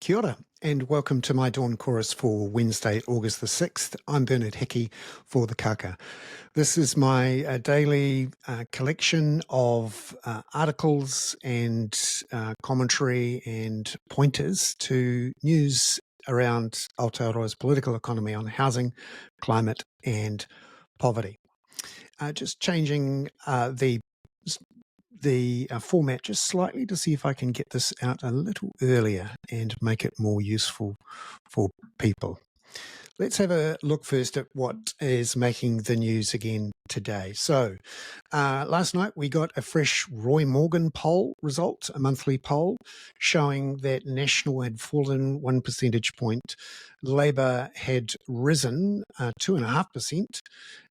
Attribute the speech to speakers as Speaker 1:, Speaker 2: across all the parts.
Speaker 1: Kia ora, and welcome to my Dawn Chorus for Wednesday, August the 6th. I'm Bernard Hickey for the Kaka. This is my daily collection of articles and commentary and pointers to news around Aotearoa's political economy on housing, climate and poverty. Just changing the format just slightly to see if I can get this out a little earlier and make it more useful for people. Let's have a look first at what is making the news again today. So last night we got a fresh Roy Morgan poll result, a monthly poll, showing that National had fallen 1 percentage point. Labour had risen 2.5%.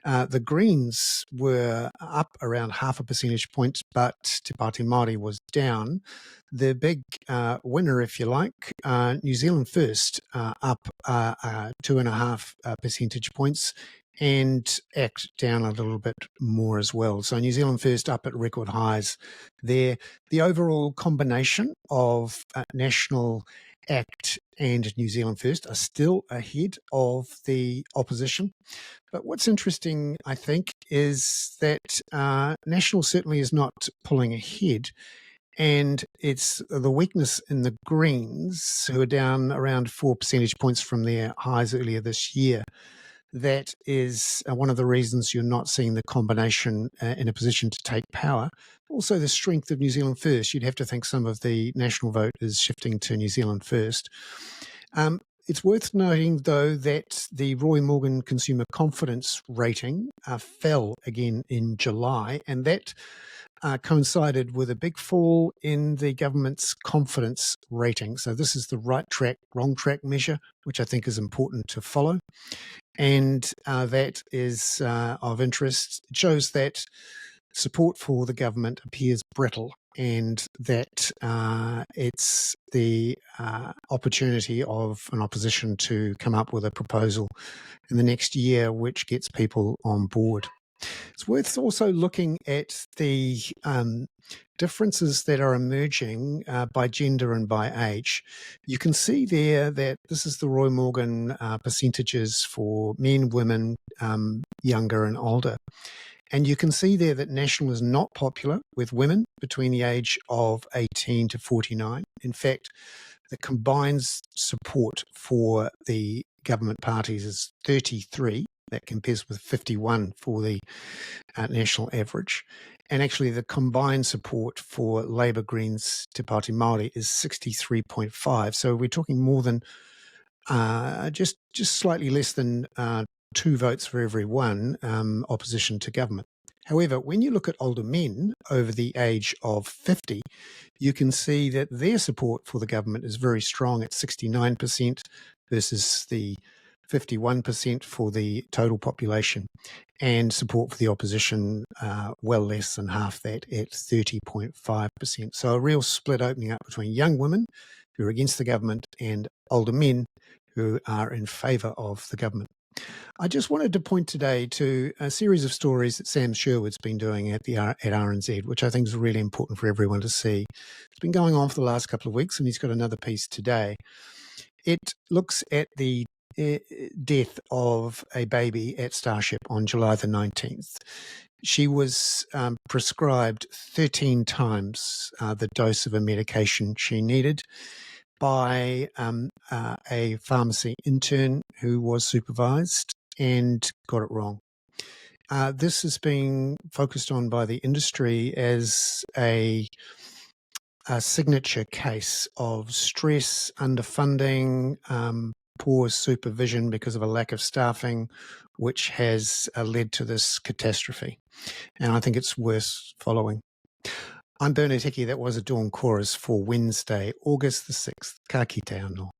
Speaker 1: The Greens were up around 0.5 percentage point, but Te Pāti Māori was down. The big winner, if you like, New Zealand First, up 2.5 percentage points, and ACT down a little bit more as well. So New Zealand First up at record highs there. The overall combination of National, ACT and New Zealand First are still ahead of the opposition. But what's interesting, I think, is that National certainly is not pulling ahead. And it's the weakness in the Greens, who are down around 4 percentage points from their highs earlier this year. That is one of the reasons you're not seeing the combination in a position to take power. Also, the strength of New Zealand First. You'd have to think some of the national vote is shifting to New Zealand First. It's worth noting, though, that the Roy Morgan Consumer Confidence rating fell again in July, and that coincided with a big fall in the government's confidence rating. So this is the right track, wrong track measure, which I think is important to follow. And that is of interest. It shows that support for the government appears brittle, and that it's the opportunity of an opposition to come up with a proposal in the next year which gets people on board. It's worth also looking at the differences that are emerging by gender and by age. You can see there that this is the Roy Morgan percentages for men, women, younger and older. And you can see there that National is not popular with women between the age of 18 to 49. In fact, the combined support for the government parties is 33. That compares with 51 for the national average. And actually the combined support for Labour, Greens, Te Pāti Māori is 63.5. So we're talking more than just slightly less than 2 votes for every one opposition to government. However, when you look at older men over the age of 50, you can see that their support for the government is very strong at 69% versus the 51% for the total population, and support for the opposition well less than half that at 30.5%. So a real split opening up between young women who are against the government and older men who are in favour of the government. I just wanted to point today to a series of stories that Sam Sherwood's been doing at RNZ, which I think is really important for everyone to see. It's been going on for the last couple of weeks, and he's got another piece today. It looks at the death of a baby at Starship on July the 19th. She was prescribed 13 times the dose of a medication she needed by a pharmacy intern who was supervised and got it wrong. This is being focused on by the industry as a signature case of stress, underfunding, poor supervision because of a lack of staffing, which has led to this catastrophe. And I think it's worth following. I'm Bernard Hickey. That was a Dawn Chorus for Wednesday, August the 6th. Ka kite anō.